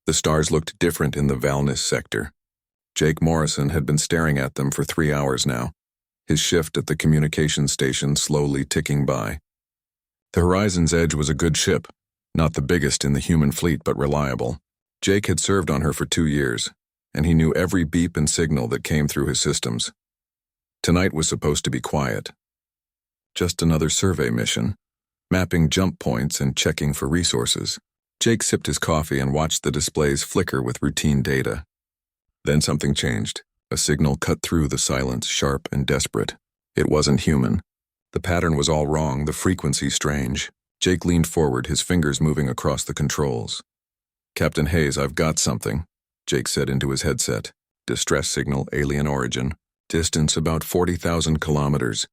The stars looked different in the Valnis sector. Jake Morrison had been staring at them for 3 hours now, his shift at the communications station slowly ticking by. The Horizon's Edge was a good ship, not the biggest in the human fleet but reliable. Jake had served on her for 2 years, and he knew every beep and signal that came through his systems. Tonight was supposed to be quiet. Just another survey mission, mapping jump points and checking for resources. Jake sipped his coffee and watched the displays flicker with routine data. Then something changed. A signal cut through the silence, sharp and desperate. It wasn't human. The pattern was all wrong, the frequency strange. Jake leaned forward, his fingers moving across the controls. "Captain Hayes, I've got something," Jake said into his headset. "Distress signal, alien origin. Distance about 40,000 kilometers.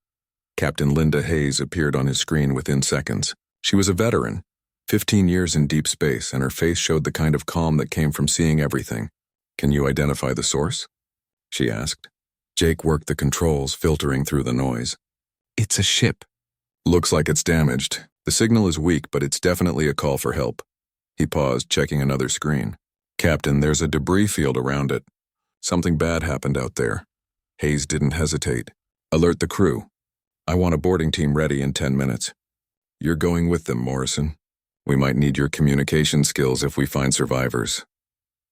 Captain Linda Hayes appeared on his screen within seconds. She was a veteran, 15 years in deep space, and her face showed the kind of calm that came from seeing everything. "Can you identify the source?" she asked. Jake worked the controls, filtering through the noise. "It's a ship." "Looks like it's damaged. The signal is weak, but it's definitely a call for help." He paused, checking another screen. "Captain, there's a debris field around it. Something bad happened out there." Hayes didn't hesitate. "Alert the crew. I want a boarding team ready in 10 minutes. You're going with them, Morrison. We might need your communication skills if we find survivors."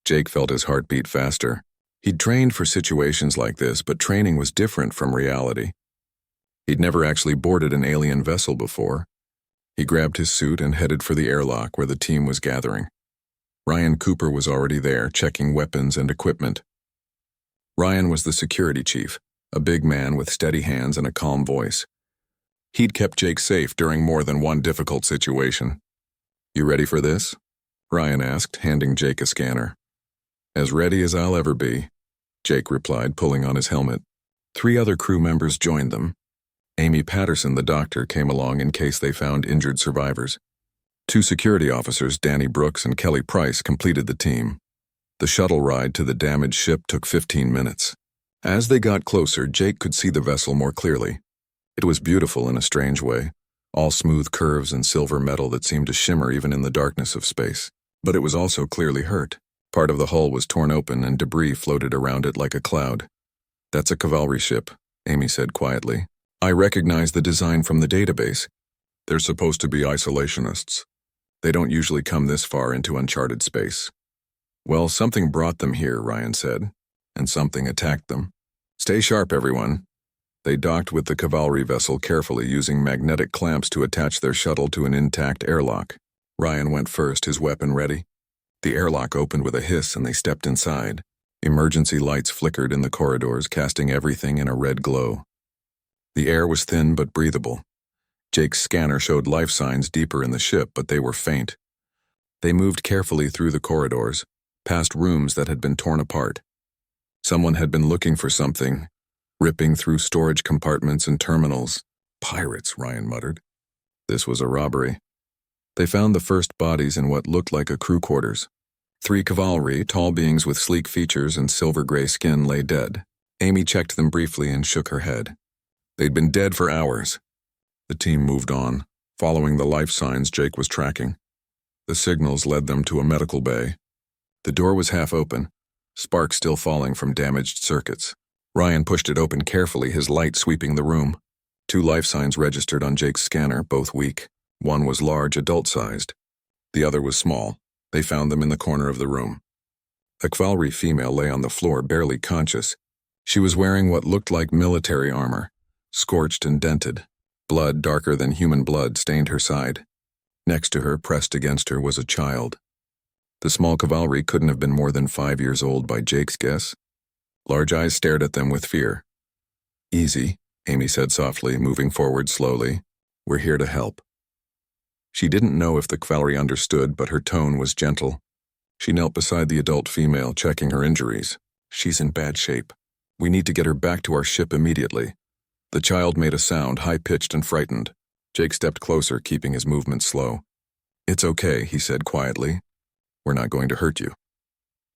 Jake felt his heart beat faster. He'd trained for situations like this, but training was different from reality. He'd never actually boarded an alien vessel before. He grabbed his suit and headed for the airlock where the team was gathering. Ryan Cooper was already there, checking weapons and equipment. Ryan was the security chief, a big man with steady hands and a calm voice. He'd kept Jake safe during more than one difficult situation. "You ready for this?" Ryan asked, handing Jake a scanner. "As ready as I'll ever be," Jake replied, pulling on his helmet. 3 other crew members joined them. Amy Patterson, the doctor, came along in case they found injured survivors. 2 security officers, Danny Brooks and Kelly Price, completed the team. The shuttle ride to the damaged ship took 15 minutes. As they got closer, Jake could see the vessel more clearly. It was beautiful in a strange way, all smooth curves and silver metal that seemed to shimmer even in the darkness of space. But it was also clearly hurt. Part of the hull was torn open and debris floated around it like a cloud. "That's a cavalry ship," Amy said quietly. "I recognize the design from the database. They're supposed to be isolationists. They don't usually come this far into uncharted space." "Well, something brought them here," Ryan said, "and something attacked them. Stay sharp, everyone." They docked with the cavalry vessel carefully, using magnetic clamps to attach their shuttle to an intact airlock. Ryan went first, his weapon ready. The airlock opened with a hiss and they stepped inside. Emergency lights flickered in the corridors, casting everything in a red glow. The air was thin but breathable. Jake's scanner showed life signs deeper in the ship, but they were faint. They moved carefully through the corridors, past rooms that had been torn apart. Someone had been looking for something, ripping through storage compartments and terminals. "Pirates," Ryan muttered. This was a robbery. They found the first bodies in what looked like a crew quarters. 3 cavalry, tall beings with sleek features and silver-gray skin, lay dead. Amy checked them briefly and shook her head. They'd been dead for hours. The team moved on, following the life signs Jake was tracking. The signals led them to a medical bay. The door was half open, sparks still falling from damaged circuits. Ryan pushed it open carefully, his light sweeping the room. 2 life signs registered on Jake's scanner, both weak. One was large, adult-sized. The other was small. They found them in the corner of the room. A cavalry female lay on the floor, barely conscious. She was wearing what looked like military armor, scorched and dented. Blood, darker than human blood, stained her side. Next to her, pressed against her, was a child. The small cavalry couldn't have been more than 5 years old by Jake's guess. Large eyes stared at them with fear. "Easy," Amy said softly, moving forward slowly. "We're here to help." She didn't know if the cavalry understood, but her tone was gentle. She knelt beside the adult female, checking her injuries. "She's in bad shape. We need to get her back to our ship immediately." The child made a sound, high-pitched and frightened. Jake stepped closer, keeping his movements slow. "It's okay," he said quietly. "We're not going to hurt you."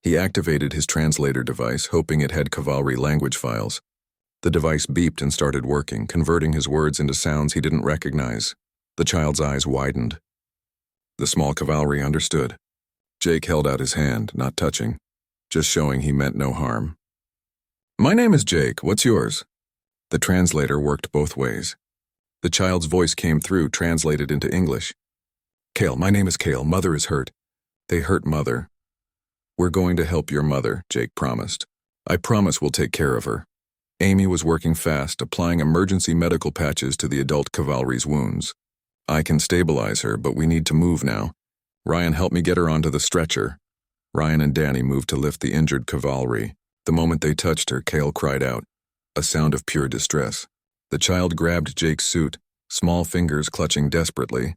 He activated his translator device, hoping it had cavalry language files. The device beeped and started working, converting his words into sounds he didn't recognize. The child's eyes widened. The small cavalry understood. Jake held out his hand, not touching, just showing he meant no harm. My name is Jake, what's yours? The translator worked both ways. The child's voice came through, translated into English. Kale, my name is Kale, mother is hurt. They hurt mother. We're going to help your mother, Jake promised. I promise we'll take care of her. Amy was working fast, applying emergency medical patches to the adult cavalry's wounds. I can stabilize her, but we need to move now. Ryan, help me get her onto the stretcher. Ryan and Danny moved to lift the injured cavalry. The moment they touched her, Kale cried out, a sound of pure distress. The child grabbed Jake's suit, small fingers clutching desperately.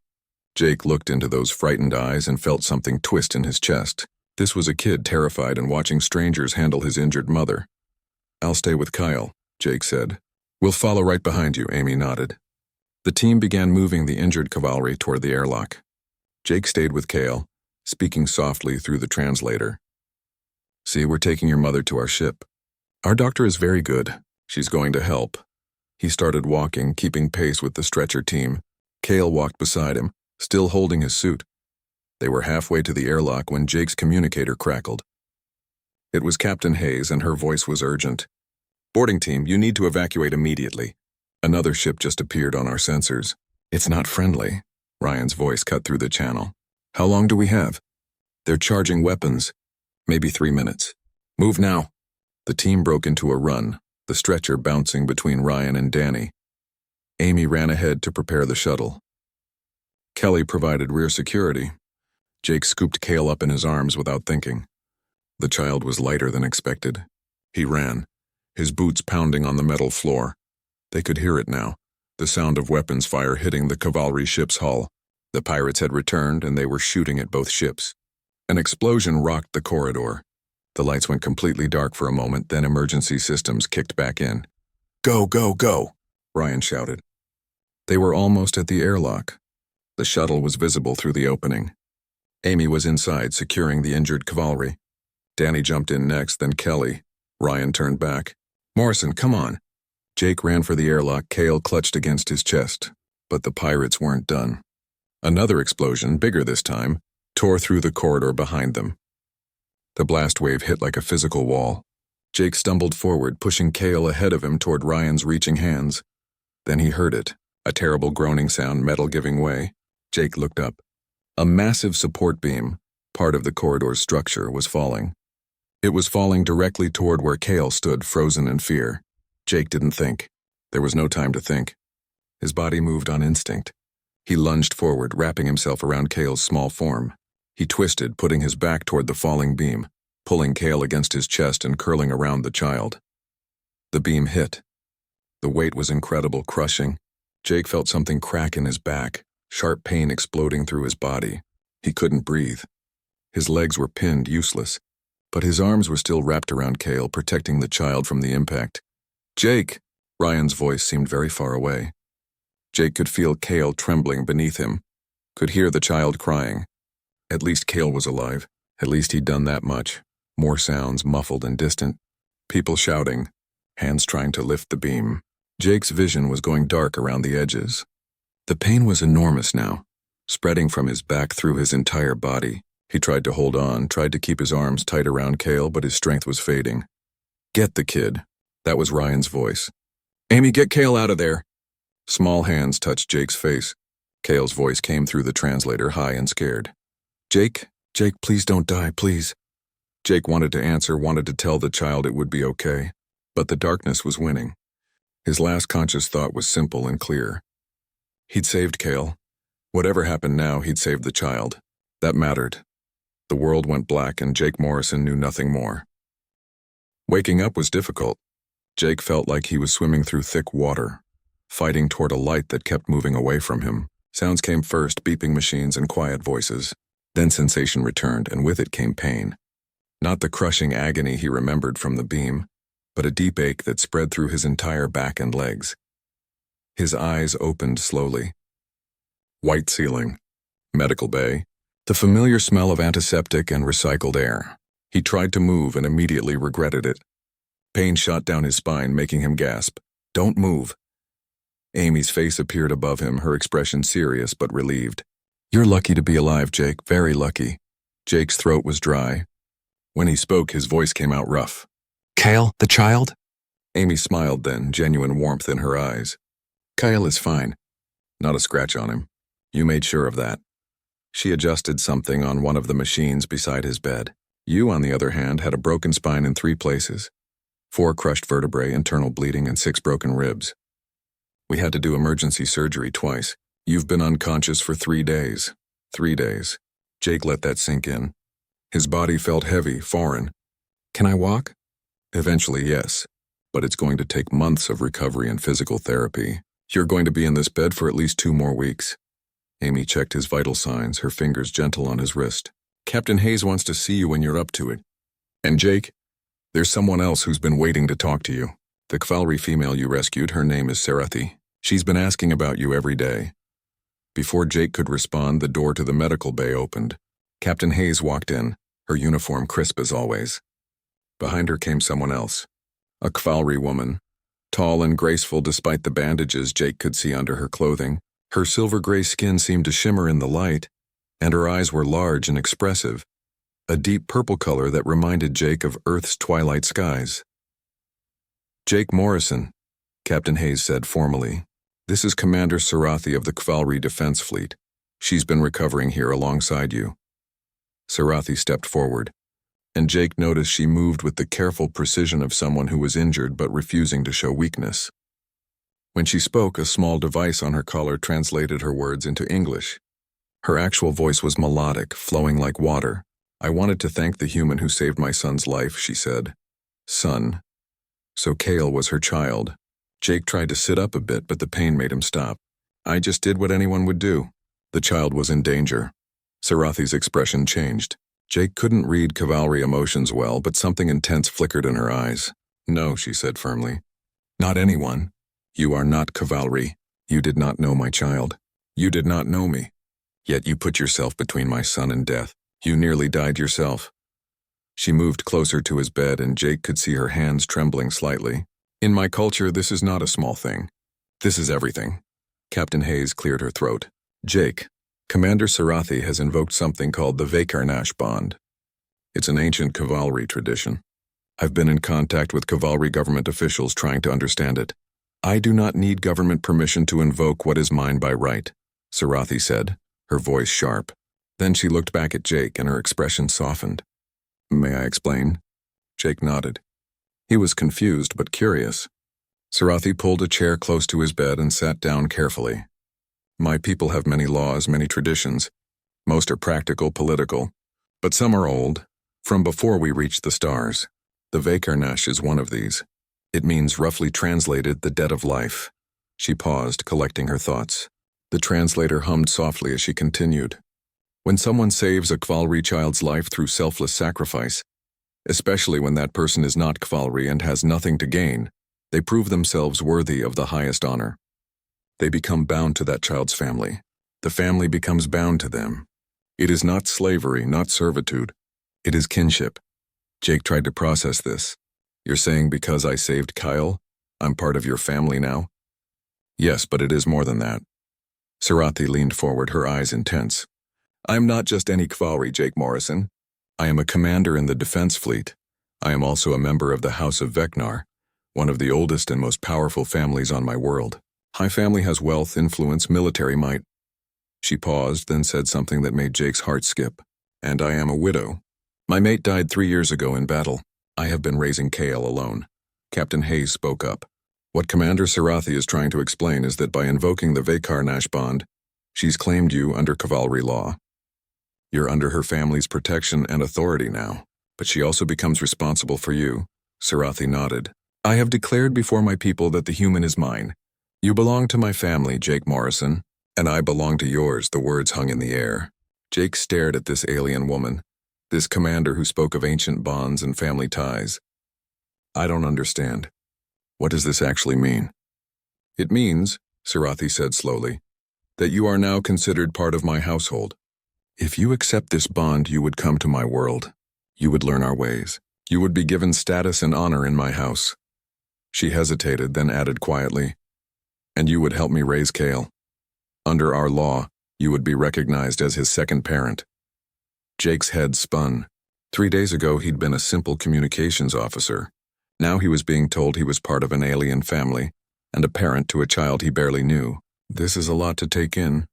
Jake looked into those frightened eyes and felt something twist in his chest. This was a kid terrified and watching strangers handle his injured mother. I'll stay with Kyle, Jake said. We'll follow right behind you, Amy nodded. The team began moving the injured cavalry toward the airlock. Jake stayed with Kale, speaking softly through the translator. See, we're taking your mother to our ship. Our doctor is very good. She's going to help. He started walking, keeping pace with the stretcher team. Kale walked beside him, still holding his suit. They were halfway to the airlock when Jake's communicator crackled. It was Captain Hayes, and her voice was urgent. Boarding team, you need to evacuate immediately. Another ship just appeared on our sensors. It's not friendly. Ryan's voice cut through the channel. How long do we have? They're charging weapons. Maybe 3 minutes. Move now. The team broke into a run, the stretcher bouncing between Ryan and Danny. Amy ran ahead to prepare the shuttle. Kelly provided rear security. Jake scooped Kale up in his arms without thinking. The child was lighter than expected. He ran, his boots pounding on the metal floor. They could hear it now, the sound of weapons fire hitting the cavalry ship's hull. The pirates had returned, and they were shooting at both ships. An explosion rocked the corridor. The lights went completely dark for a moment, then emergency systems kicked back in. Go, go, go, Ryan shouted. They were almost at the airlock. The shuttle was visible through the opening. Amy was inside, securing the injured cavalry. Danny jumped in next, then Kelly. Ryan turned back. Morrison, come on. Jake ran for the airlock, Kale clutched against his chest. But the pirates weren't done. Another explosion, bigger this time, tore through the corridor behind them. The blast wave hit like a physical wall. Jake stumbled forward, pushing Kale ahead of him toward Ryan's reaching hands. Then he heard it, a terrible groaning sound, metal giving way. Jake looked up. A massive support beam, part of the corridor's structure, was falling. It was falling directly toward where Kale stood, frozen in fear. Jake didn't think. There was no time to think. His body moved on instinct. He lunged forward, wrapping himself around Kale's small form. He twisted, putting his back toward the falling beam, pulling Kale against his chest and curling around the child. The beam hit. The weight was incredible, crushing. Jake felt something crack in his back, sharp pain exploding through his body. He couldn't breathe. His legs were pinned, useless, but his arms were still wrapped around Kale, protecting the child from the impact. Jake! Ryan's voice seemed very far away. Jake could feel Kale trembling beneath him, could hear the child crying. At least Kale was alive. At least he'd done that much. More sounds, muffled and distant. People shouting, hands trying to lift the beam. Jake's vision was going dark around the edges. The pain was enormous now, spreading from his back through his entire body. He tried to hold on, tried to keep his arms tight around Kale, but his strength was fading. Get the kid. That was Ryan's voice. Amy, get Kale out of there. Small hands touched Jake's face. Kale's voice came through the translator, high and scared. Jake, please don't die, please. Jake wanted to answer, wanted to tell the child it would be okay, but the darkness was winning. His last conscious thought was simple and clear. He'd saved Kale. Whatever happened now, he'd saved the child. That mattered. The world went black, and Jake Morrison knew nothing more. Waking up was difficult. Jake felt like he was swimming through thick water, fighting toward a light that kept moving away from him. Sounds came first, beeping machines and quiet voices. Then sensation returned, and with it came pain. Not the crushing agony he remembered from the beam, but a deep ache that spread through his entire back and legs. His eyes opened slowly. White ceiling, medical bay, the familiar smell of antiseptic and recycled air. He tried to move and immediately regretted it. Pain shot down his spine, making him gasp. Don't move. Amy's face appeared above him, her expression serious but relieved. You're lucky to be alive, Jake, very lucky. Jake's throat was dry. When he spoke, his voice came out rough. Kyle, the child? Amy smiled then, genuine warmth in her eyes. Kyle is fine. Not a scratch on him. You made sure of that. She adjusted something on one of the machines beside his bed. You, on the other hand, had a broken spine in 3 places. 4 crushed vertebrae, internal bleeding, and 6 broken ribs. We had to do emergency surgery twice. You've been unconscious for 3 days. 3 days. Jake let that sink in. His body felt heavy, foreign. Can I walk? Eventually, yes. But it's going to take months of recovery and physical therapy. You're going to be in this bed for at least 2 more weeks. Amy checked his vital signs, her fingers gentle on his wrist. Captain Hayes wants to see you when you're up to it. And Jake, there's someone else who's been waiting to talk to you. The Kvalri female you rescued, her name is Sarathi. She's been asking about you every day. Before Jake could respond, the door to the medical bay opened. Captain Hayes walked in, her uniform crisp as always. Behind her came someone else. A Kvalri woman. Tall and graceful despite the bandages Jake could see under her clothing. Her silver-gray skin seemed to shimmer in the light, and her eyes were large and expressive, a deep purple color that reminded Jake of Earth's twilight skies. Jake Morrison, Captain Hayes said formally. This is Commander Sarathi of the Kvalri Defense Fleet. She's been recovering here alongside you. Sarathi stepped forward, and Jake noticed she moved with the careful precision of someone who was injured but refusing to show weakness. When she spoke, a small device on her collar translated her words into English. Her actual voice was melodic, flowing like water. I wanted to thank the human who saved my son's life, she said. Son. So Kale was her child. Jake tried to sit up a bit, but the pain made him stop. I just did what anyone would do. The child was in danger. Sarathi's expression changed. Jake couldn't read Kvalri emotions well, but something intense flickered in her eyes. No, she said firmly. Not anyone. You are not Kvalri. You did not know my child. You did not know me. Yet you put yourself between my son and death. You nearly died yourself. She moved closer to his bed, and Jake could see her hands trembling slightly. In my culture, this is not a small thing. This is everything. Captain Hayes cleared her throat. Jake, Commander Sarathi has invoked something called the Vekarnash Bond. It's an ancient Kvalri tradition. I've been in contact with Kvalri government officials trying to understand it. I do not need government permission to invoke what is mine by right, Sarathi said, her voice sharp. Then she looked back at Jake, and her expression softened. May I explain? Jake nodded. He was confused but curious. Sarathi pulled a chair close to his bed and sat down carefully. My people have many laws, many traditions. Most are practical, political, but some are old, from before we reached the stars. The Vekarnash is one of these. It means, roughly translated, the dead of life. She paused, collecting her thoughts. The translator hummed softly as she continued. When someone saves a Kvalri child's life through selfless sacrifice, especially when that person is not Kvalri and has nothing to gain, they prove themselves worthy of the highest honor. They become bound to that child's family. The family becomes bound to them. It is not slavery, not servitude. It is kinship. Jake tried to process this. You're saying because I saved Kyle, I'm part of your family now? Yes, but it is more than that. Sarathi leaned forward, her eyes intense. I'm not just any Kvalri, Jake Morrison. I am a commander in the defense fleet. I am also a member of the House of Vecnar, one of the oldest and most powerful families on my world. My family has wealth, influence, military might. She paused, then said something that made Jake's heart skip. And I am a widow. My mate died 3 years ago in battle. I have been raising Kale alone. Captain Hayes spoke up. What Commander Sarathi is trying to explain is that by invoking the Vekarnash Bond, she's claimed you under Kvalri law. You're under her family's protection and authority now, but she also becomes responsible for you. Sarathi nodded. I have declared before my people that the human is mine. You belong to my family, Jake Morrison, and I belong to yours, the words hung in the air. Jake stared at this alien woman, this commander who spoke of ancient bonds and family ties. I don't understand. What does this actually mean? It means, Sarathi said slowly, that you are now considered part of my household. If you accept this bond, you would come to my world. You would learn our ways. You would be given status and honor in my house. She hesitated, then added quietly, and you would help me raise Kale. Under our law, you would be recognized as his second parent. Jake's head spun. 3 days ago he'd been a simple communications officer. Now he was being told he was part of an alien family, and a parent to a child he barely knew. This is a lot to take in.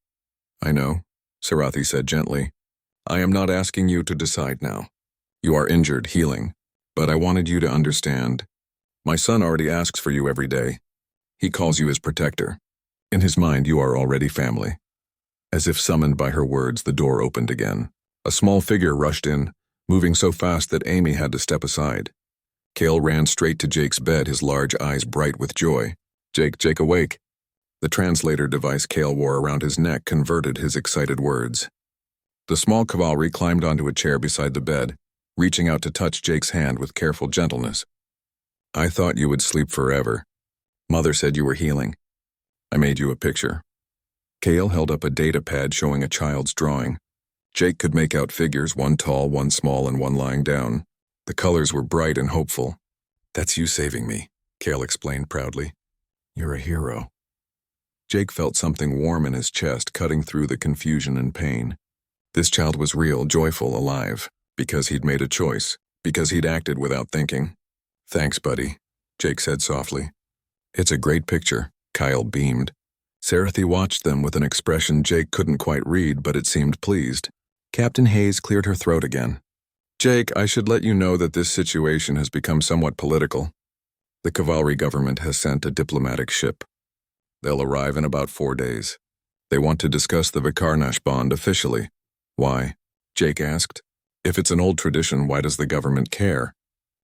I know, Sarathi said gently. I am not asking you to decide now. You are injured, healing, but I wanted you to understand. My son already asks for you every day. He calls you his protector. In his mind, you are already family. As if summoned by her words, the door opened again. A small figure rushed in, moving so fast that Amy had to step aside. Cale ran straight to Jake's bed, his large eyes bright with joy. Jake, awake. The translator device Cale wore around his neck converted his excited words. The small cavalry climbed onto a chair beside the bed, reaching out to touch Jake's hand with careful gentleness. I thought you would sleep forever. Mother said you were healing. I made you a picture. Cale held up a data pad showing a child's drawing. Jake could make out figures, one tall, one small, and one lying down. The colors were bright and hopeful. That's you saving me, Cale explained proudly. You're a hero. Jake felt something warm in his chest, cutting through the confusion and pain. This child was real, joyful, alive, because he'd made a choice, because he'd acted without thinking. Thanks, buddy, Jake said softly. It's a great picture, Kyle beamed. Sarathi watched them with an expression Jake couldn't quite read, but it seemed pleased. Captain Hayes cleared her throat again. Jake, I should let you know that this situation has become somewhat political. The cavalry government has sent a diplomatic ship. They'll arrive in about 4 days. They want to discuss the Vikarnash bond officially. Why? Jake asked. If it's an old tradition, why does the government care?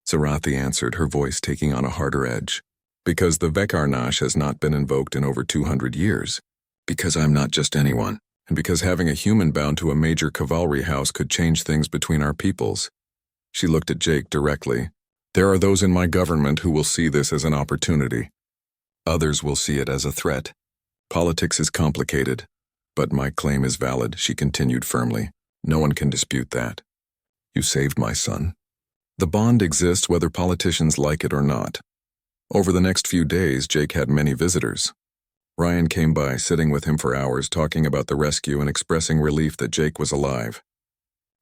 Sarathi answered, her voice taking on a harder edge. Because the Vikarnash has not been invoked in over 200 years. Because I'm not just anyone. And because having a human bound to a major cavalry house could change things between our peoples. She looked at Jake directly. There are those in my government who will see this as an opportunity. Others will see it as a threat. Politics is complicated, but my claim is valid, she continued firmly. No one can dispute that. You saved my son. The bond exists whether politicians like it or not. Over the next few days, Jake had many visitors. Ryan came by, sitting with him for hours, talking about the rescue and expressing relief that Jake was alive.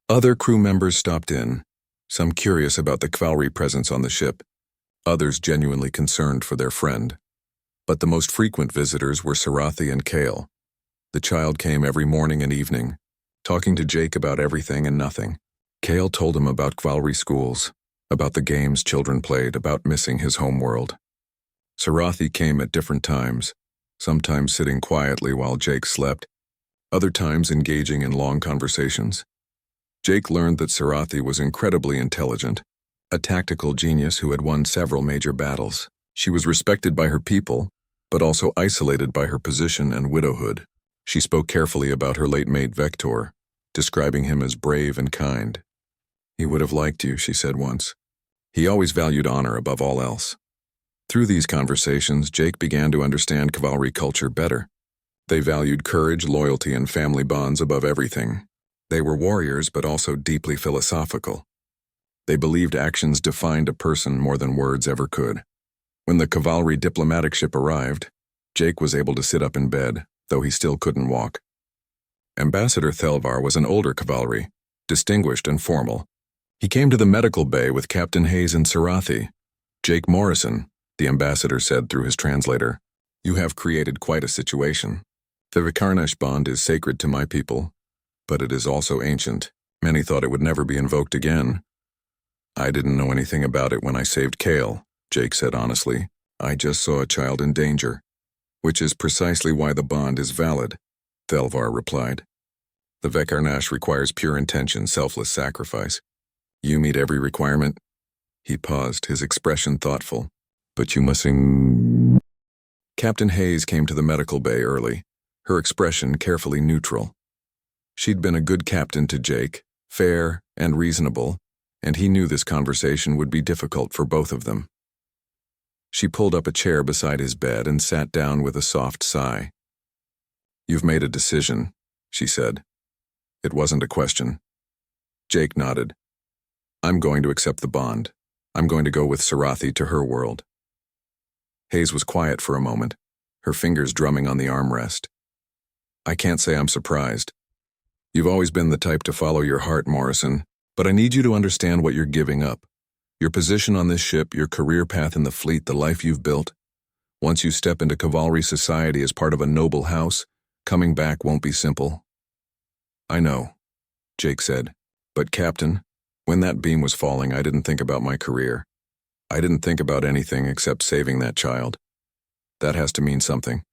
Other crew members stopped in, some curious about the cavalry presence on the ship, others genuinely concerned for their friend. But the most frequent visitors were Sarathi and Cale. The child came every morning and evening, talking to Jake about everything and nothing. Cale told him about cavalry schools, about the games children played, about missing his home world. Sarathi came at different times, sometimes sitting quietly while Jake slept, other times engaging in long conversations. Jake learned that Sarathi was incredibly intelligent, a tactical genius who had won several major battles. She was respected by her people, but also isolated by her position and widowhood. She spoke carefully about her late mate Vector, describing him as brave and kind. He would have liked you, she said once. He always valued honor above all else. Through these conversations, Jake began to understand cavalry culture better. They valued courage, loyalty, and family bonds above everything. They were warriors, but also deeply philosophical. They believed actions defined a person more than words ever could. When the cavalry diplomatic ship arrived, Jake was able to sit up in bed, though he still couldn't walk. Ambassador Thelvar was an older cavalry, distinguished and formal. He came to the medical bay with Captain Hayes and Sarathi. Jake Morrison, the ambassador said through his translator, you have created quite a situation. The Vikarnash bond is sacred to my people, but it is also ancient. Many thought it would never be invoked again. I didn't know anything about it when I saved Cale, Jake said honestly. I just saw a child in danger, which is precisely why the bond is valid, Thelvar replied. The Vikarnash requires pure intention, selfless sacrifice. You meet every requirement? He paused, his expression thoughtful. But you must Captain Hayes came to the medical bay early, her expression carefully neutral. She'd been a good captain to Jake, fair and reasonable, and he knew this conversation would be difficult for both of them. She pulled up a chair beside his bed and sat down with a soft sigh. You've made a decision, she said. It wasn't a question. Jake nodded. I'm going to accept the bond. I'm going to go with Sarathi to her world. Hayes was quiet for a moment, her fingers drumming on the armrest. I can't say I'm surprised. You've always been the type to follow your heart, Morrison, but I need you to understand what you're giving up. Your position on this ship, your career path in the fleet, the life you've built. Once you step into cavalry society as part of a noble house, coming back won't be simple. I know, Jake said, but Captain, when that beam was falling, I didn't think about my career. I didn't think about anything except saving that child. That has to mean something.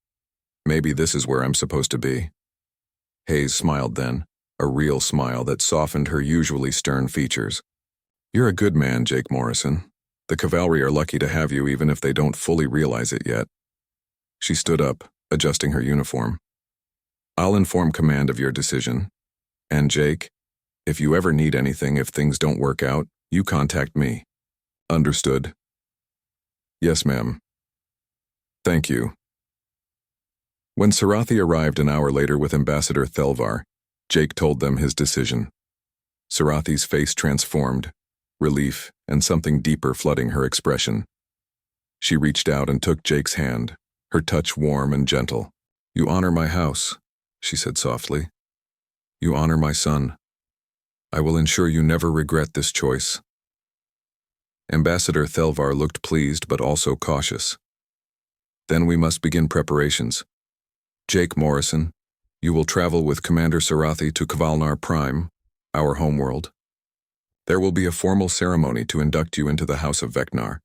Maybe this is where I'm supposed to be. Hayes smiled then, a real smile that softened her usually stern features. You're a good man, Jake Morrison. The cavalry are lucky to have you even if they don't fully realize it yet. She stood up, adjusting her uniform. I'll inform command of your decision. And Jake, if you ever need anything, if things don't work out, you contact me. Understood? Yes, ma'am. Thank you. When Sarathi arrived an hour later with Ambassador Thelvar, Jake told them his decision. Sarathi's face transformed, relief and something deeper flooding her expression. She reached out and took Jake's hand, her touch warm and gentle. You honor my house, she said softly. You honor my son. I will ensure you never regret this choice. Ambassador Thelvar looked pleased but also cautious. Then we must begin preparations. Jake Morrison, you will travel with Commander Sarathi to Kavalnar Prime, our homeworld. There will be a formal ceremony to induct you into the House of Vecnar.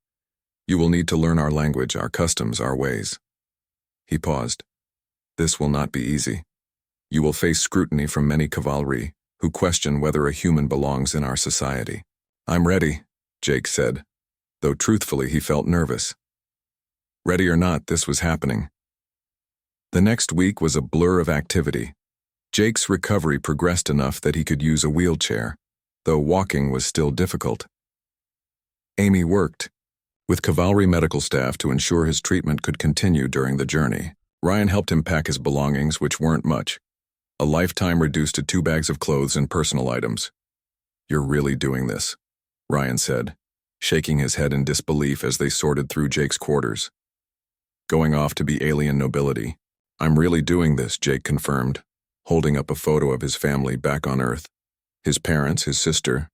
You will need to learn our language, our customs, our ways. He paused. This will not be easy. You will face scrutiny from many cavalry, who question whether a human belongs in our society. I'm ready, Jake said, though truthfully he felt nervous. Ready or not, this was happening. The next week was a blur of activity. Jake's recovery progressed enough that he could use a wheelchair, though walking was still difficult. Amy worked with cavalry medical staff to ensure his treatment could continue during the journey. Ryan helped him pack his belongings, which weren't much. A lifetime reduced to 2 bags of clothes and personal items. You're really doing this, Ryan said, shaking his head in disbelief as they sorted through Jake's quarters. Going off to be alien nobility. I'm really doing this, Jake confirmed, holding up a photo of his family back on Earth. His parents, his sister.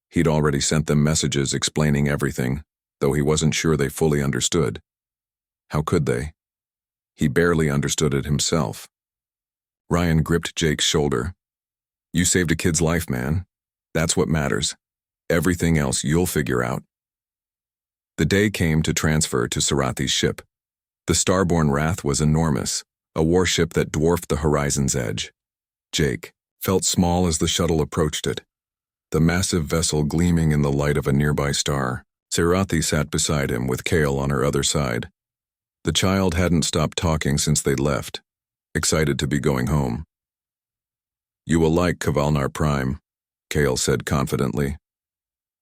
He'd already sent them messages explaining everything, though he wasn't sure they fully understood. How could they? He barely understood it himself. Ryan gripped Jake's shoulder. You saved a kid's life, man. That's what matters. Everything else you'll figure out. The day came to transfer to Sarathi's ship. The Starborn Wrath was enormous, a warship that dwarfed the horizon's edge. Jake felt small as the shuttle approached it, the massive vessel gleaming in the light of a nearby star. Sarathi sat beside him with Kale on her other side. The child hadn't stopped talking since they'd left, excited to be going home. You will like Kavalnar Prime, Kale said confidently.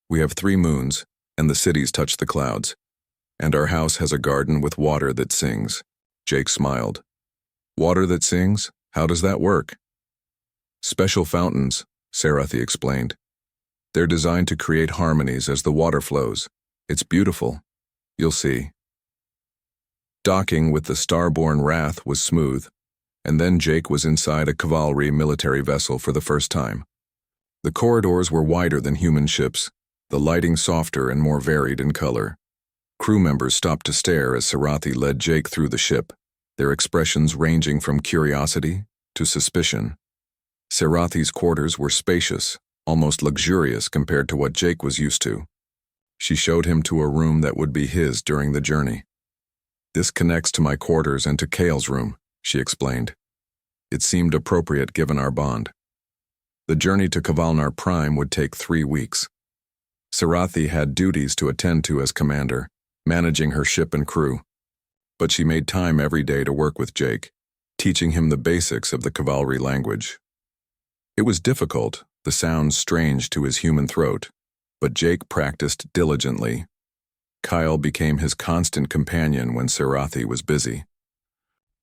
We have 3 moons, and the cities touch the clouds, and our house has a garden with water that sings. Jake smiled. Water that sings? How does that work? Special fountains, Sarathi explained. They're designed to create harmonies as the water flows. It's beautiful. You'll see. Docking with the Starborn Wrath was smooth, and then Jake was inside a cavalry military vessel for the first time. The corridors were wider than human ships, the lighting softer and more varied in color. Crew members stopped to stare as Sarathi led Jake through the ship, their expressions ranging from curiosity to suspicion. Sarathi's quarters were spacious, almost luxurious compared to what Jake was used to. She showed him to a room that would be his during the journey. This connects to my quarters and to Kale's room, she explained. It seemed appropriate given our bond. The journey to Kavalnar Prime would take 3 weeks. Sarathi had duties to attend to as commander, managing her ship and crew. But she made time every day to work with Jake, teaching him the basics of the cavalry language. It was difficult, the sounds strange to his human throat, but Jake practiced diligently. Kyle became his constant companion when Sarathi was busy.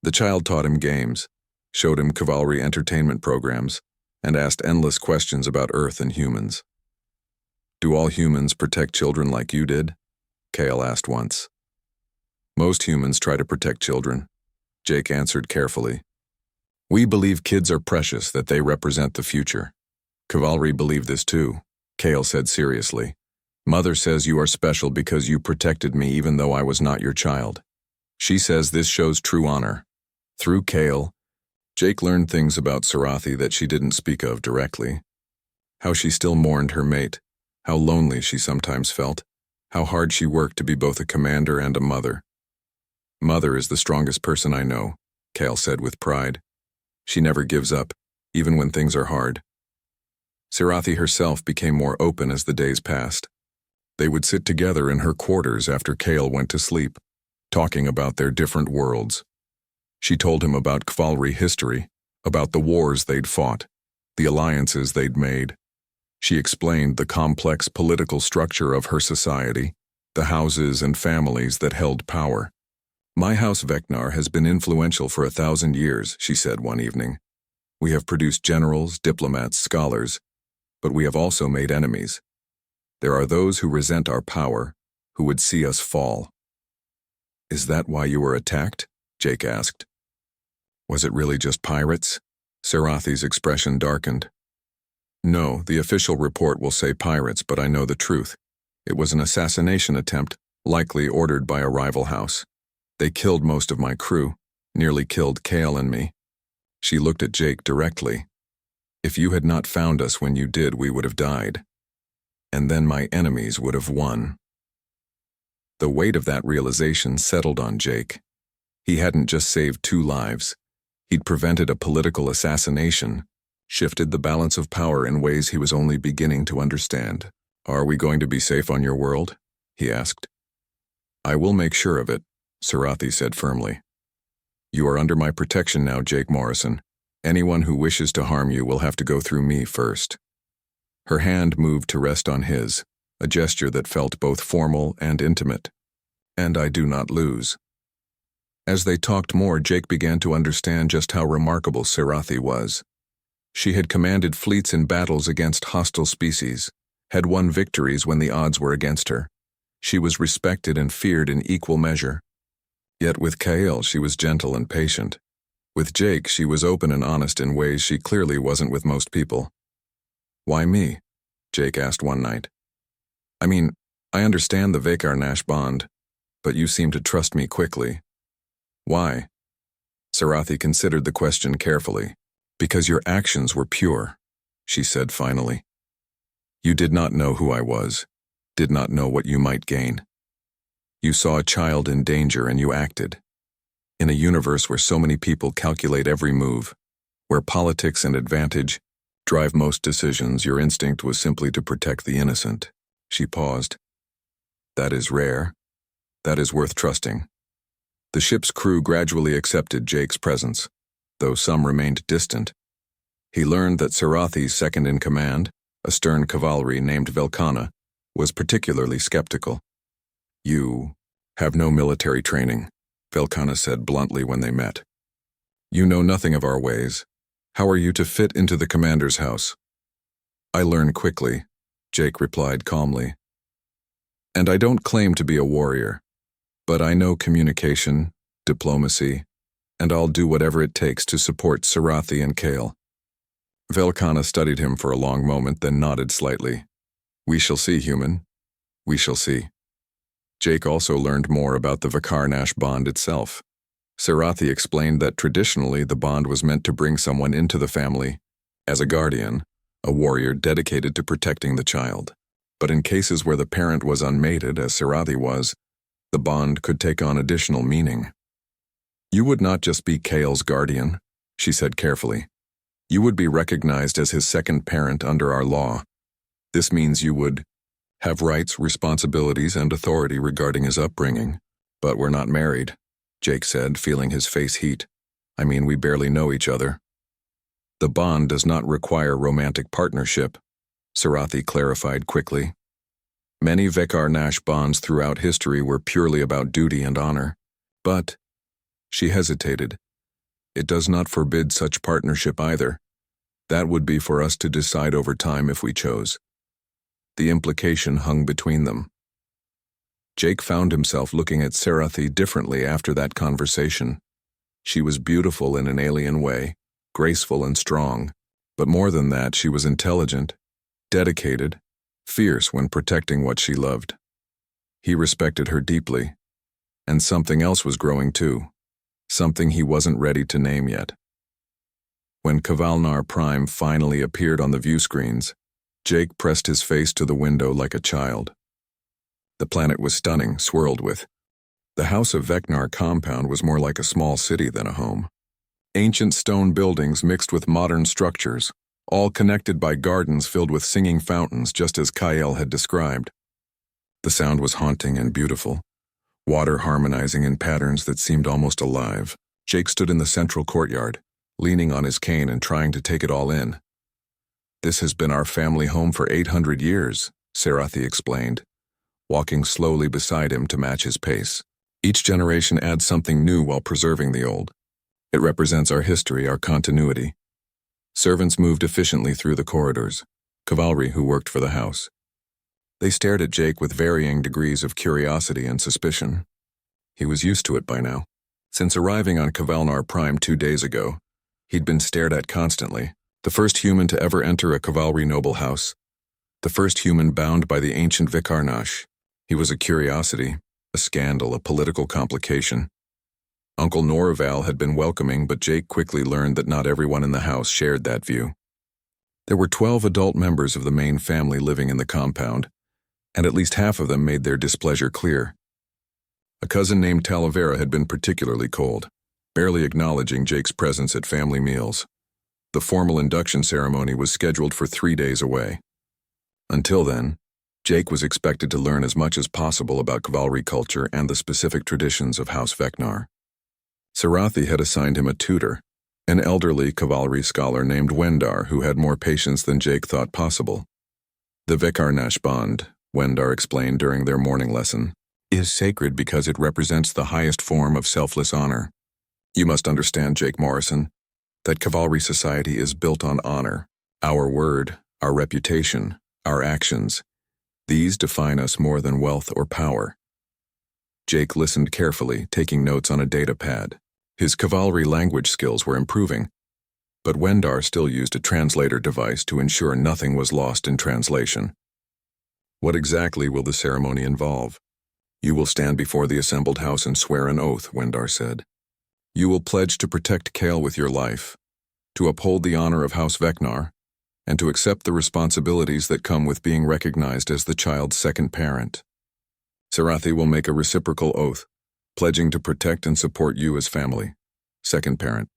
The child taught him games, showed him cavalry entertainment programs, and asked endless questions about Earth and humans. Do all humans protect children like you did? Kale asked once. Most humans try to protect children, Jake answered carefully. We believe kids are precious, that they represent the future. Cavalry believe this too, Kale said seriously. Mother says you are special because you protected me even though I was not your child. She says this shows true honor. Through Kale, Jake learned things about Sarathi that she didn't speak of directly. How she still mourned her mate, how lonely she sometimes felt, how hard she worked to be both a commander and a mother. Mother is the strongest person I know, Kale said with pride. She never gives up, even when things are hard. Sarathi herself became more open as the days passed. They would sit together in her quarters after Kale went to sleep, talking about their different worlds. She told him about Cavalry history, about the wars they'd fought, the alliances they'd made. She explained the complex political structure of her society, the houses and families that held power. My house Vecnar has been influential for 1,000 years, she said one evening. We have produced generals, diplomats, scholars, but we have also made enemies. There are those who resent our power, who would see us fall. Is that why you were attacked? Jake asked. Was it really just pirates? Sarathi's expression darkened. No, the official report will say pirates, but I know the truth. It was an assassination attempt, likely ordered by a rival house. They killed most of my crew, nearly killed Kale and me. She looked at Jake directly. If you had not found us when you did, we would have died. And then my enemies would have won. The weight of that realization settled on Jake. He hadn't just saved 2 lives. He'd prevented a political assassination, shifted the balance of power in ways he was only beginning to understand. Are we going to be safe on your world? He asked. I will make sure of it, Sarathi said firmly. You are under my protection now, Jake Morrison. Anyone who wishes to harm you will have to go through me first. Her hand moved to rest on his, a gesture that felt both formal and intimate. And I do not lose. As they talked more, Jake began to understand just how remarkable Sarathi was. She had commanded fleets in battles against hostile species, had won victories when the odds were against her. She was respected and feared in equal measure. Yet with Kael, she was gentle and patient. With Jake, she was open and honest in ways she clearly wasn't with most people. Why me? Jake asked one night. I mean, I understand the Vekar-Nash bond, but you seem to trust me quickly. Why? Sarathi considered the question carefully. Because your actions were pure, she said finally. You did not know who I was, did not know what you might gain. You saw a child in danger and you acted. In a universe where so many people calculate every move, where politics and advantage drive most decisions, your instinct was simply to protect the innocent. She paused. That is rare. That is worth trusting. The ship's crew gradually accepted Jake's presence, though some remained distant. He learned that Sarathi's second-in-command, a stern cavalry named Velkana, was particularly skeptical. You have no military training, Velkana said bluntly when they met. You know nothing of our ways. How are you to fit into the commander's house? I learn quickly, Jake replied calmly. And I don't claim to be a warrior, but I know communication, diplomacy, and I'll do whatever it takes to support Sarathi and Kael. Velkana studied him for a long moment, then nodded slightly. We shall see, human. We shall see. Jake also learned more about the Vekar-Nash bond itself. Sarathi explained that traditionally the bond was meant to bring someone into the family as a guardian, a warrior dedicated to protecting the child. But in cases where the parent was unmated, as Sarathi was, the bond could take on additional meaning. You would not just be Kael's guardian, she said carefully. You would be recognized as his second parent under our law. This means you would have rights, responsibilities, and authority regarding his upbringing. But we're not married, Jake said, feeling his face heat. I mean, we barely know each other. The bond does not require romantic partnership, Sarathi clarified quickly. Many Vekar-Nash bonds throughout history were purely about duty and honor. But, she hesitated, it does not forbid such partnership either. That would be for us to decide over time if we chose. The implication hung between them. Jake found himself looking at Sarathi differently after that conversation. She was beautiful in an alien way, graceful and strong. But more than that, she was intelligent, dedicated, fierce when protecting what she loved. He respected her deeply. And something else was growing too, something he wasn't ready to name yet. When Kavalnar Prime finally appeared on the view screens, Jake pressed his face to the window like a child. The planet was stunning, swirled with. The House of Vecnar compound was more like a small city than a home. Ancient stone buildings mixed with modern structures, all connected by gardens filled with singing fountains just as Kyle had described. The sound was haunting and beautiful, water harmonizing in patterns that seemed almost alive. Jake stood in the central courtyard, leaning on his cane and trying to take it all in. "This has been our family home for 800 years, Sarathi explained, walking slowly beside him to match his pace. "Each generation adds something new while preserving the old. It represents our history, our continuity." Servants moved efficiently through the corridors, cavalry who worked for the house. They stared at Jake with varying degrees of curiosity and suspicion. He was used to it by now. Since arriving on Kavalnar Prime 2 days ago, he'd been stared at constantly. The first human to ever enter a cavalry noble house. The first human bound by the ancient Vikarnash. He was a curiosity, a scandal, a political complication. Uncle Noraval had been welcoming, but Jake quickly learned that not everyone in the house shared that view. There were 12 adult members of the main family living in the compound, and at least half of them made their displeasure clear. A cousin named Talavera had been particularly cold, barely acknowledging Jake's presence at family meals. The formal induction ceremony was scheduled for 3 days away. Until then, Jake was expected to learn as much as possible about cavalry culture and the specific traditions of House Vecnar. Sarathi had assigned him a tutor, an elderly cavalry scholar named Wendar who had more patience than Jake thought possible. The Vikarnash bond, Wendar explained during their morning lesson, is sacred because it represents the highest form of selfless honor. You must understand, Jake Morrison, that cavalry society is built on honor. Our word, our reputation, our actions. These define us more than wealth or power. Jake listened carefully, taking notes on a data pad. His cavalry language skills were improving, but Wendar still used a translator device to ensure nothing was lost in translation. "What exactly will the ceremony involve?" "You will stand before the assembled house and swear an oath," Wendar said. "You will pledge to protect Kale with your life, to uphold the honor of House Vecnar, and to accept the responsibilities that come with being recognized as the child's second parent. Sarathi will make a reciprocal oath, pledging to protect and support you as family. Second parent."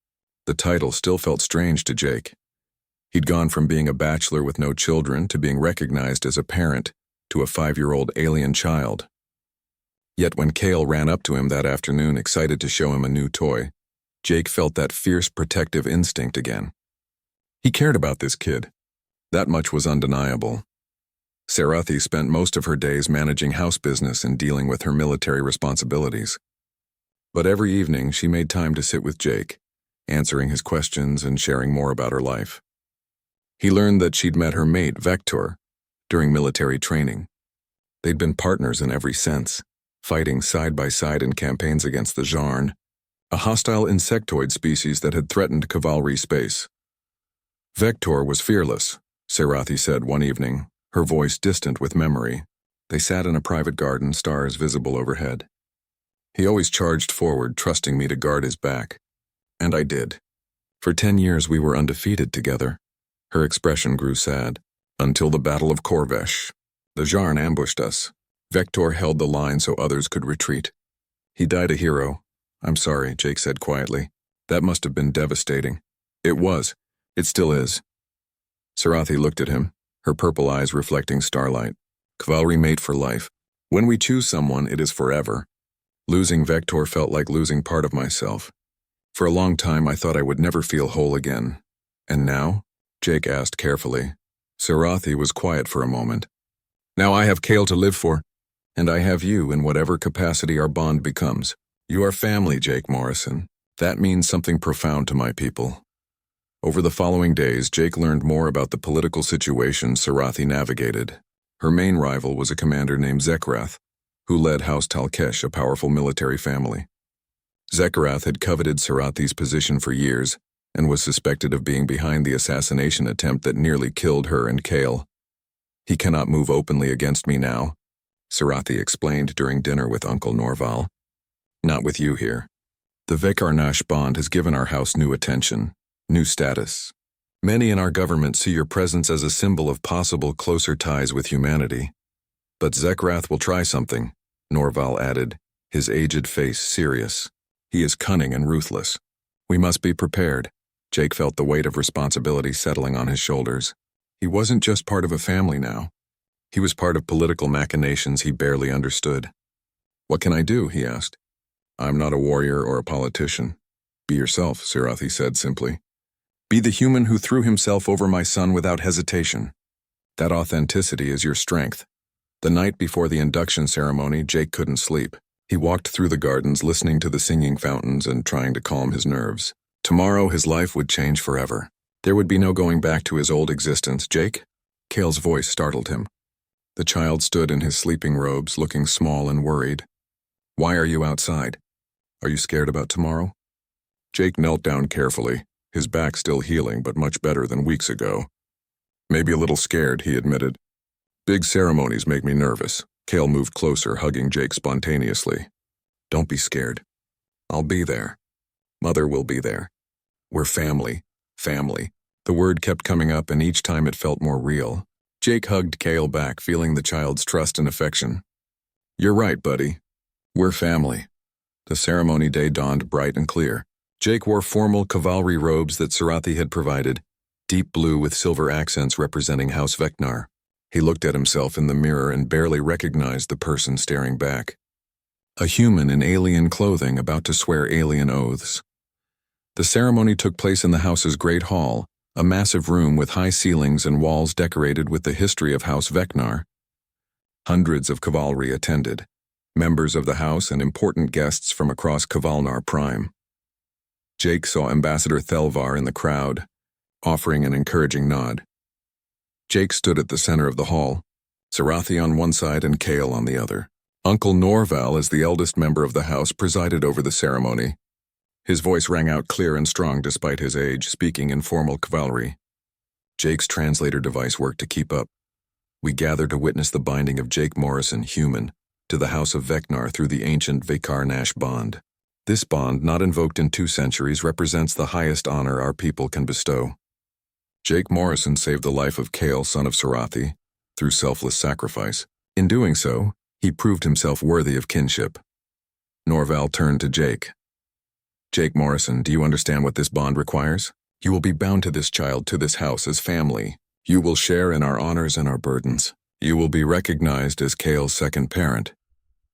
The title still felt strange to Jake. He'd gone from being a bachelor with no children to being recognized as a parent to a 5-year-old alien child. Yet when Kale ran up to him that afternoon excited to show him a new toy, Jake felt that fierce protective instinct again. He cared about this kid. That much was undeniable. Sarathi spent most of her days managing house business and dealing with her military responsibilities. But every evening she made time to sit with Jake, answering his questions and sharing more about her life. He learned that she'd met her mate, Vector, during military training. They'd been partners in every sense, fighting side by side in campaigns against the Zharn, a hostile insectoid species that had threatened cavalry space. Vector was fearless, Sarathi said one evening, her voice distant with memory. They sat in a private garden, stars visible overhead. "He always charged forward, trusting me to guard his back. And I did. For 10 years we were undefeated together." Her expression grew sad. "Until the Battle of Corvesh. The Zharn ambushed us. Vector held the line so others could retreat. He died a hero." "I'm sorry," Jake said quietly. "That must have been devastating." "It was. It still is." Sarathi looked at him, her purple eyes reflecting starlight. "Cavalry mate for life. When we choose someone, it is forever. Losing Vector felt like losing part of myself. For a long time I thought I would never feel whole again. And now?" Jake asked carefully. Sarathi was quiet for a moment. "Now I have Kale to live for, and I have you in whatever capacity our bond becomes. You are family, Jake Morrison. That means something profound to my people." Over the following days, Jake learned more about the political situation Sarathi navigated. Her main rival was a commander named Zekrath, who led House Talkesh, a powerful military family. Zekrath had coveted Sarathi's position for years, and was suspected of being behind the assassination attempt that nearly killed her and Kale. He cannot move openly against me now, Sarathi explained during dinner with Uncle Norval. Not with you here. The Vekarnash bond has given our house new attention, new status. Many in our government see your presence as a symbol of possible closer ties with humanity. But Zekrath will try something, Norval added, his aged face serious. He is cunning and ruthless. We must be prepared. Jake felt the weight of responsibility settling on his shoulders. He wasn't just part of a family now. He was part of political machinations he barely understood. What can I do? He asked. I'm not a warrior or a politician. Be yourself, Sarathi said simply. Be the human who threw himself over my son without hesitation. That authenticity is your strength. The night before the induction ceremony, Jake couldn't sleep. He walked through the gardens listening to the singing fountains and trying to calm his nerves. Tomorrow his life would change forever. There would be no going back to his old existence. Jake? Kale's voice startled him. The child stood in his sleeping robes, looking small and worried. Why are you outside? Are you scared about tomorrow? Jake knelt down carefully, his back still healing but much better than weeks ago. Maybe a little scared, he admitted. Big ceremonies make me nervous. Kale moved closer, hugging Jake spontaneously. Don't be scared. I'll be there. Mother will be there. We're family. Family. The word kept coming up, and each time it felt more real. Jake hugged Kale back, feeling the child's trust and affection. You're right, buddy. We're family. The ceremony day dawned bright and clear. Jake wore formal cavalry robes that Sarathi had provided, deep blue with silver accents representing House Vecnar. He looked at himself in the mirror and barely recognized the person staring back. A human in alien clothing about to swear alien oaths. The ceremony took place in the house's great hall, a massive room with high ceilings and walls decorated with the history of House Vecnar. Hundreds of cavalry attended, members of the house and important guests from across Kavalnar Prime. Jake saw Ambassador Thelvar in the crowd, offering an encouraging nod. Jake stood at the center of the hall, Sarathi on one side and Kale on the other. Uncle Norval, as the eldest member of the house, presided over the ceremony. His voice rang out clear and strong despite his age, speaking in formal cavalry. Jake's translator device worked to keep up. We gather to witness the binding of Jake Morrison, human, to the House of Vecnar through the ancient Vekarnash bond. This bond, not invoked in 2 centuries, represents the highest honor our people can bestow. Jake Morrison saved the life of Kale, son of Sarathi, through selfless sacrifice. In doing so, he proved himself worthy of kinship. Norval turned to Jake. Jake Morrison, do you understand what this bond requires? You will be bound to this child, to this house, as family. You will share in our honors and our burdens. You will be recognized as Kale's second parent,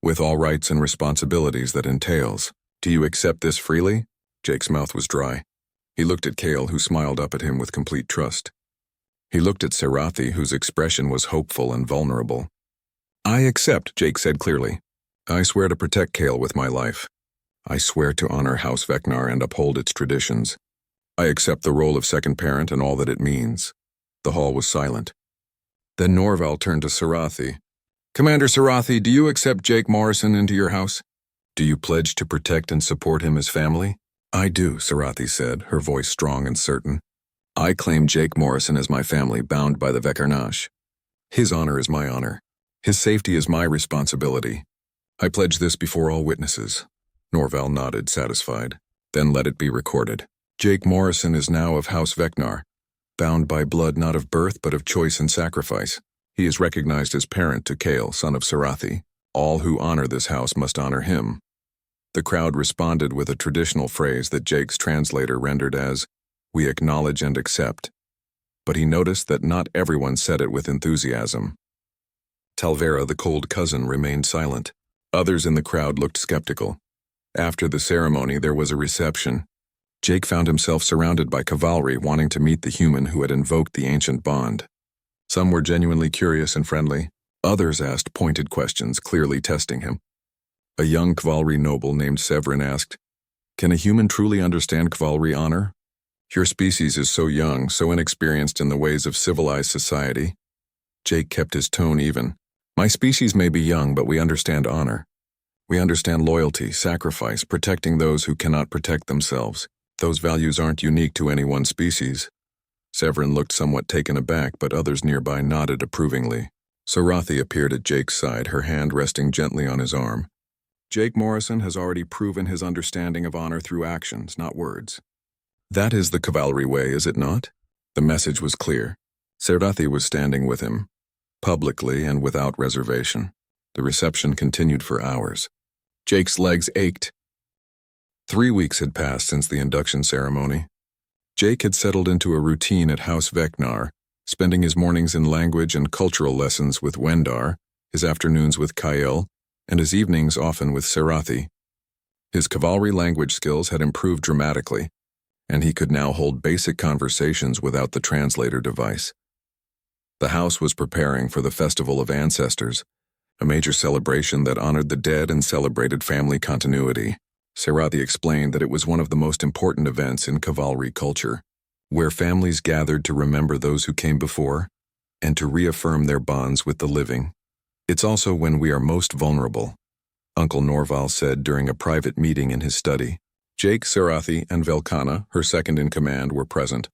with all rights and responsibilities that entails. Do you accept this freely? Jake's mouth was dry. He looked at Kale, who smiled up at him with complete trust. He looked at Sarathi, whose expression was hopeful and vulnerable. I accept, Jake said clearly. I swear to protect Kale with my life. I swear to honor House Vecnar and uphold its traditions. I accept the role of second parent and all that it means. The hall was silent. Then Norval turned to Sarathi. Commander Sarathi, do you accept Jake Morrison into your house? Do you pledge to protect and support him as family? I do, Sarathi said, her voice strong and certain. I claim Jake Morrison as my family, bound by the Vekarnash. His honor is my honor. His safety is my responsibility. I pledge this before all witnesses. Norval nodded, satisfied. Then let it be recorded. Jake Morrison is now of House Vecnar, bound by blood not of birth but of choice and sacrifice. He is recognized as parent to Kale, son of Sarathi. All who honor this house must honor him. The crowd responded with a traditional phrase that Jake's translator rendered as, we acknowledge and accept. But he noticed that not everyone said it with enthusiasm. Talvera, the cold cousin, remained silent. Others in the crowd looked skeptical. After the ceremony, there was a reception. Jake found himself surrounded by cavalry wanting to meet the human who had invoked the ancient bond. Some were genuinely curious and friendly. Others asked pointed questions, clearly testing him. A young cavalry noble named Severin asked, Can a human truly understand cavalry honor? Your species is so young, so inexperienced in the ways of civilized society. Jake kept his tone even. My species may be young, but we understand honor. We understand loyalty, sacrifice, protecting those who cannot protect themselves. Those values aren't unique to any one species. Severin looked somewhat taken aback, but others nearby nodded approvingly. Sarathi appeared at Jake's side, her hand resting gently on his arm. Jake Morrison has already proven his understanding of honor through actions, not words. That is the cavalry way, is it not? The message was clear. Sarathi was standing with him, publicly and without reservation. The reception continued for hours. Jake's legs ached. 3 weeks had passed since the induction ceremony. Jake had settled into a routine at House Vecnar, spending his mornings in language and cultural lessons with Wendar, his afternoons with Kyle, and his evenings often with Sarathi. His cavalry language skills had improved dramatically, and he could now hold basic conversations without the translator device. The house was preparing for the Festival of Ancestors, a major celebration that honored the dead and celebrated family continuity. Sarathi explained that it was one of the most important events in cavalry culture, where families gathered to remember those who came before and to reaffirm their bonds with the living. It's also when we are most vulnerable, Uncle Norval said during a private meeting in his study. Jake, Sarathi, and Velkana, her second-in-command, were present.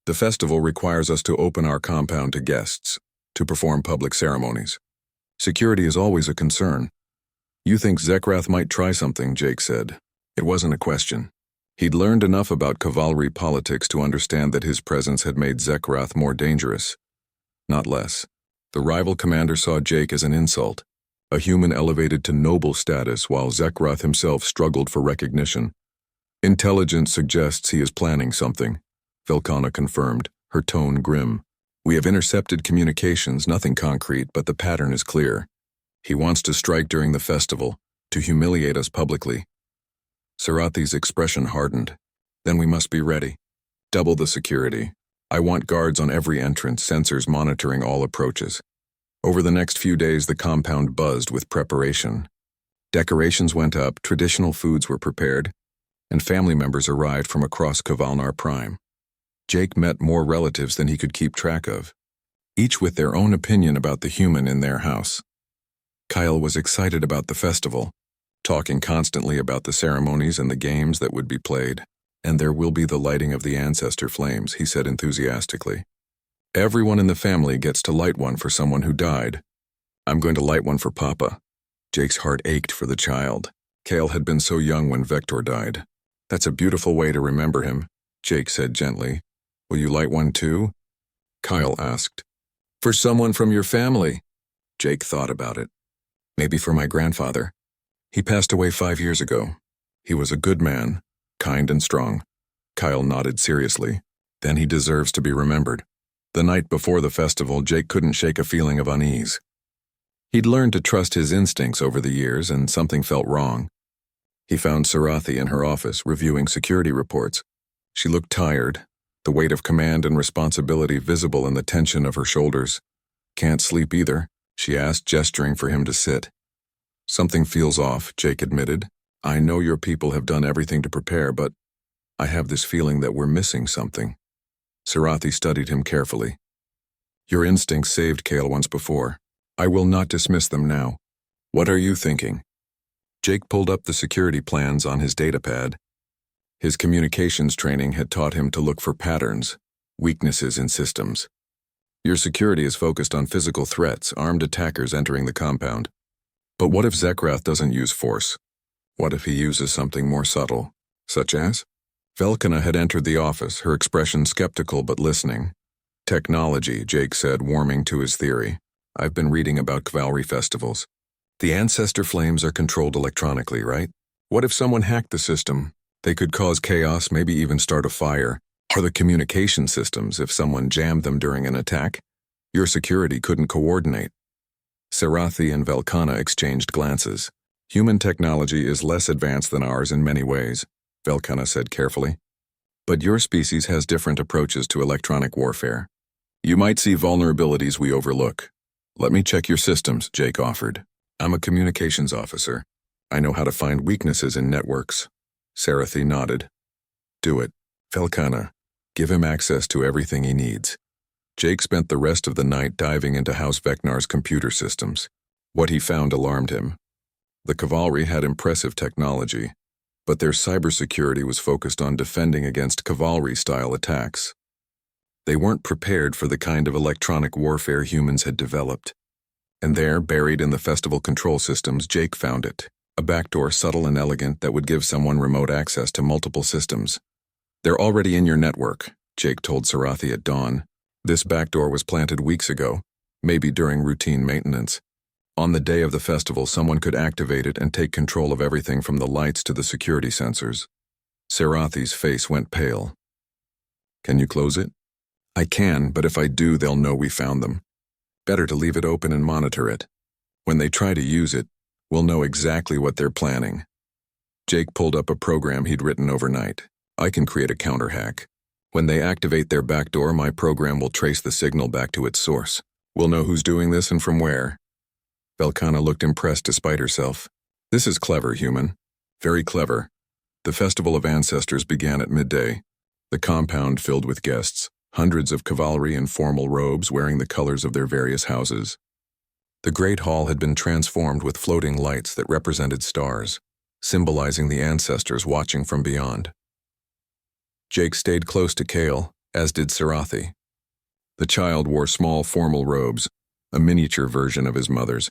The festival requires us to open our compound to guests, to perform public ceremonies. Security is always a concern. You think Zekrath might try something, Jake said. It wasn't a question. He'd learned enough about cavalry politics to understand that his presence had made Zekrath more dangerous, not less. The rival commander saw Jake as an insult, a human elevated to noble status while Zekrath himself struggled for recognition. Intelligence suggests he is planning something, Velkana confirmed, her tone grim. We have intercepted communications, nothing concrete, but the pattern is clear. He wants to strike during the festival, to humiliate us publicly. Sarathi's expression hardened. Then we must be ready. Double the security. I want guards on every entrance, sensors monitoring all approaches. Over the next few days, the compound buzzed with preparation. Decorations went up, traditional foods were prepared, and family members arrived from across Kavalnar Prime. Jake met more relatives than he could keep track of, each with their own opinion about the human in their house. Kyle was excited about the festival, talking constantly about the ceremonies and the games that would be played. And there will be the lighting of the ancestor flames, he said enthusiastically. Everyone in the family gets to light one for someone who died. I'm going to light one for Papa. Jake's heart ached for the child. Kale had been so young when Vector died. That's a beautiful way to remember him, Jake said gently. Will you light one too? Kyle asked. For someone from your family. Jake thought about it. Maybe for my grandfather. He passed away 5 years ago. He was a good man, kind and strong. Kyle nodded seriously. Then he deserves to be remembered. The night before the festival, Jake couldn't shake a feeling of unease. He'd learned to trust his instincts over the years, and something felt wrong. He found Sarathi in her office, reviewing security reports. She looked tired, the weight of command and responsibility visible in the tension of her shoulders. Can't sleep either, she asked, gesturing for him to sit. Something feels off, Jake admitted. I know your people have done everything to prepare, but I have this feeling that we're missing something. Sarathi studied him carefully. Your instincts saved Kale once before. I will not dismiss them now. What are you thinking? Jake pulled up the security plans on his datapad. His communications training had taught him to look for patterns, weaknesses in systems. Your security is focused on physical threats, armed attackers entering the compound. But what if Zekrath doesn't use force? What if he uses something more subtle, such as? Velkana had entered the office, her expression skeptical but listening. Technology, Jake said, warming to his theory. I've been reading about cavalry festivals. The ancestor flames are controlled electronically, right? What if someone hacked the system? They could cause chaos, maybe even start a fire. Or the communication systems, if someone jammed them during an attack? Your security couldn't coordinate. Sarathi and Velkana exchanged glances. Human technology is less advanced than ours in many ways, Velkana said carefully. But your species has different approaches to electronic warfare. You might see vulnerabilities we overlook. Let me check your systems, Jake offered. I'm a communications officer. I know how to find weaknesses in networks. Sarathi nodded. Do it. Velkana, give him access to everything he needs. Jake spent the rest of the night diving into House Vecnar's computer systems. What he found alarmed him. The cavalry had impressive technology, but their cybersecurity was focused on defending against cavalry-style attacks. They weren't prepared for the kind of electronic warfare humans had developed. And there, buried in the festival control systems, Jake found it. A backdoor subtle and elegant that would give someone remote access to multiple systems. "They're already in your network," Jake told Sarathi at dawn. "This backdoor was planted weeks ago, maybe during routine maintenance. On the day of the festival, someone could activate it and take control of everything from the lights to the security sensors." Sarathi's face went pale. "Can you close it?" "I can, but if I do, they'll know we found them. Better to leave it open and monitor it. When they try to use it, we'll know exactly what they're planning." Jake pulled up a program he'd written overnight. "I can create a counter-hack. When they activate their backdoor, my program will trace the signal back to its source. We'll know who's doing this and from where." Velkhana looked impressed despite herself. "This is clever, human. Very clever." The Festival of Ancestors began at midday. The compound filled with guests, hundreds of cavalry in formal robes wearing the colors of their various houses. The great hall had been transformed with floating lights that represented stars, symbolizing the ancestors watching from beyond. Jake stayed close to Kale, as did Sarathi. The child wore small formal robes, a miniature version of his mother's.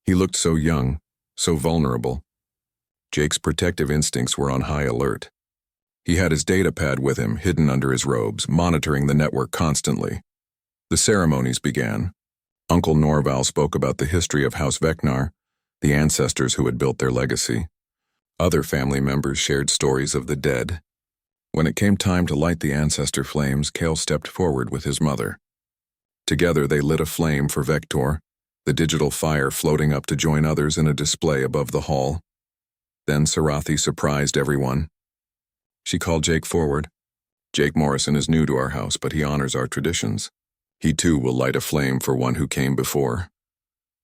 He looked so young, so vulnerable. Jake's protective instincts were on high alert. He had his datapad with him, hidden under his robes, monitoring the network constantly. The ceremonies began. Uncle Norval spoke about the history of House Vecnar, the ancestors who had built their legacy. Other family members shared stories of the dead. When it came time to light the ancestor flames, Kale stepped forward with his mother. Together they lit a flame for Vector, the digital fire floating up to join others in a display above the hall. Then Sarathi surprised everyone. She called Jake forward. "Jake Morrison is new to our house, but he honors our traditions. He too will light a flame for one who came before."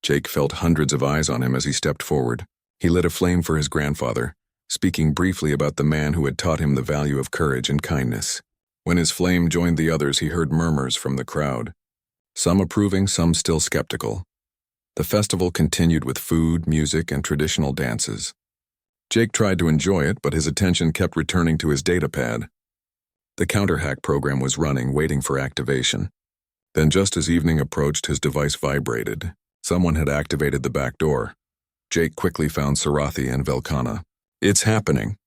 Jake felt hundreds of eyes on him as he stepped forward. He lit a flame for his grandfather, speaking briefly about the man who had taught him the value of courage and kindness. When his flame joined the others, he heard murmurs from the crowd, some approving, some still skeptical. The festival continued with food, music, and traditional dances. Jake tried to enjoy it, but his attention kept returning to his datapad. The counter-hack program was running, waiting for activation. Then just as evening approached, his device vibrated. Someone had activated the back door. Jake quickly found Sarathi and Velkhana. "It's happening.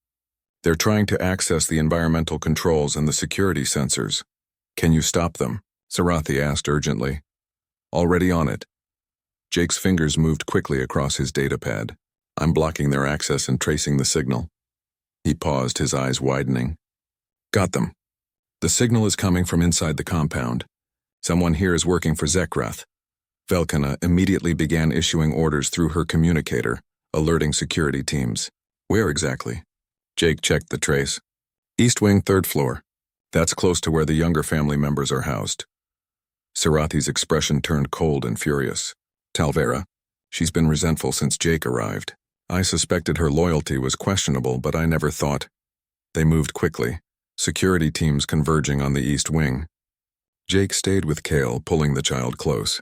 They're trying to access the environmental controls and the security sensors. Can you stop them?" Sarathi asked urgently. "Already on it." Jake's fingers moved quickly across his datapad. "I'm blocking their access and tracing the signal." He paused, his eyes widening. "Got them. The signal is coming from inside the compound. Someone here is working for Zekrath." Velkhana immediately began issuing orders through her communicator, alerting security teams. "Where exactly?" Jake checked the trace. "East Wing, 3rd floor. That's close to where the younger family members are housed." Sarathi's expression turned cold and furious. "Talvera. She's been resentful since Jake arrived. I suspected her loyalty was questionable, but I never thought." They moved quickly, security teams converging on the East Wing. Jake stayed with Kale, pulling the child close.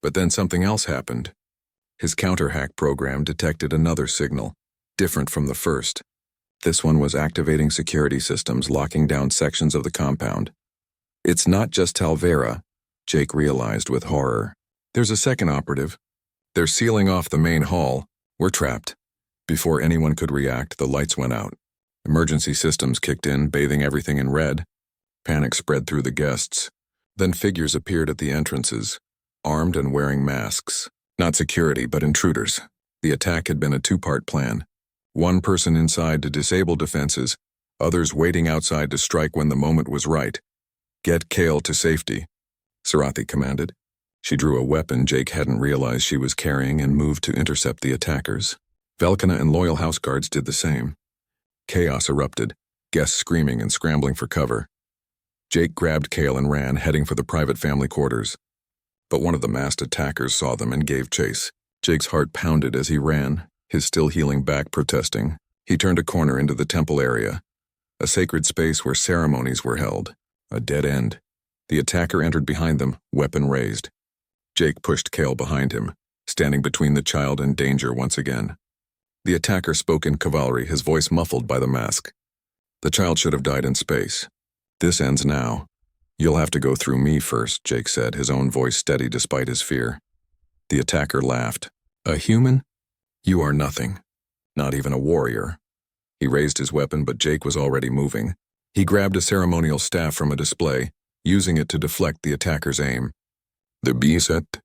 But then something else happened. His counter-hack program detected another signal, different from the first. This one was activating security systems, locking down sections of the compound. "It's not just Talvera," Jake realized with horror. "There's a second operative. They're sealing off the main hall. We're trapped." Before anyone could react, the lights went out. Emergency systems kicked in, bathing everything in red. Panic spread through the guests. Then figures appeared at the entrances, armed and wearing masks. Not security, but intruders. The attack had been a two-part plan. One person inside to disable defenses, others waiting outside to strike when the moment was right. "Get Kale to safety," Sarathi commanded. She drew a weapon Jake hadn't realized she was carrying and moved to intercept the attackers. Velkhana and loyal house guards did the same. Chaos erupted, guests screaming and scrambling for cover. Jake grabbed Kale and ran, heading for the private family quarters. But one of the masked attackers saw them and gave chase. Jake's heart pounded as he ran, his still healing back protesting. He turned a corner into the temple area, a sacred space where ceremonies were held. A dead end. The attacker entered behind them, weapon raised. Jake pushed Kale behind him, standing between the child and danger once again. The attacker spoke in cavalry, his voice muffled by the mask. The child should have died in space. This ends now. You'll have to go through me first, Jake said, his own voice steady despite his fear. The attacker laughed. A human? You are nothing. Not even a warrior. He raised his weapon, but Jake was already moving. He grabbed a ceremonial staff from a display, using it to deflect the attacker's aim. The beset,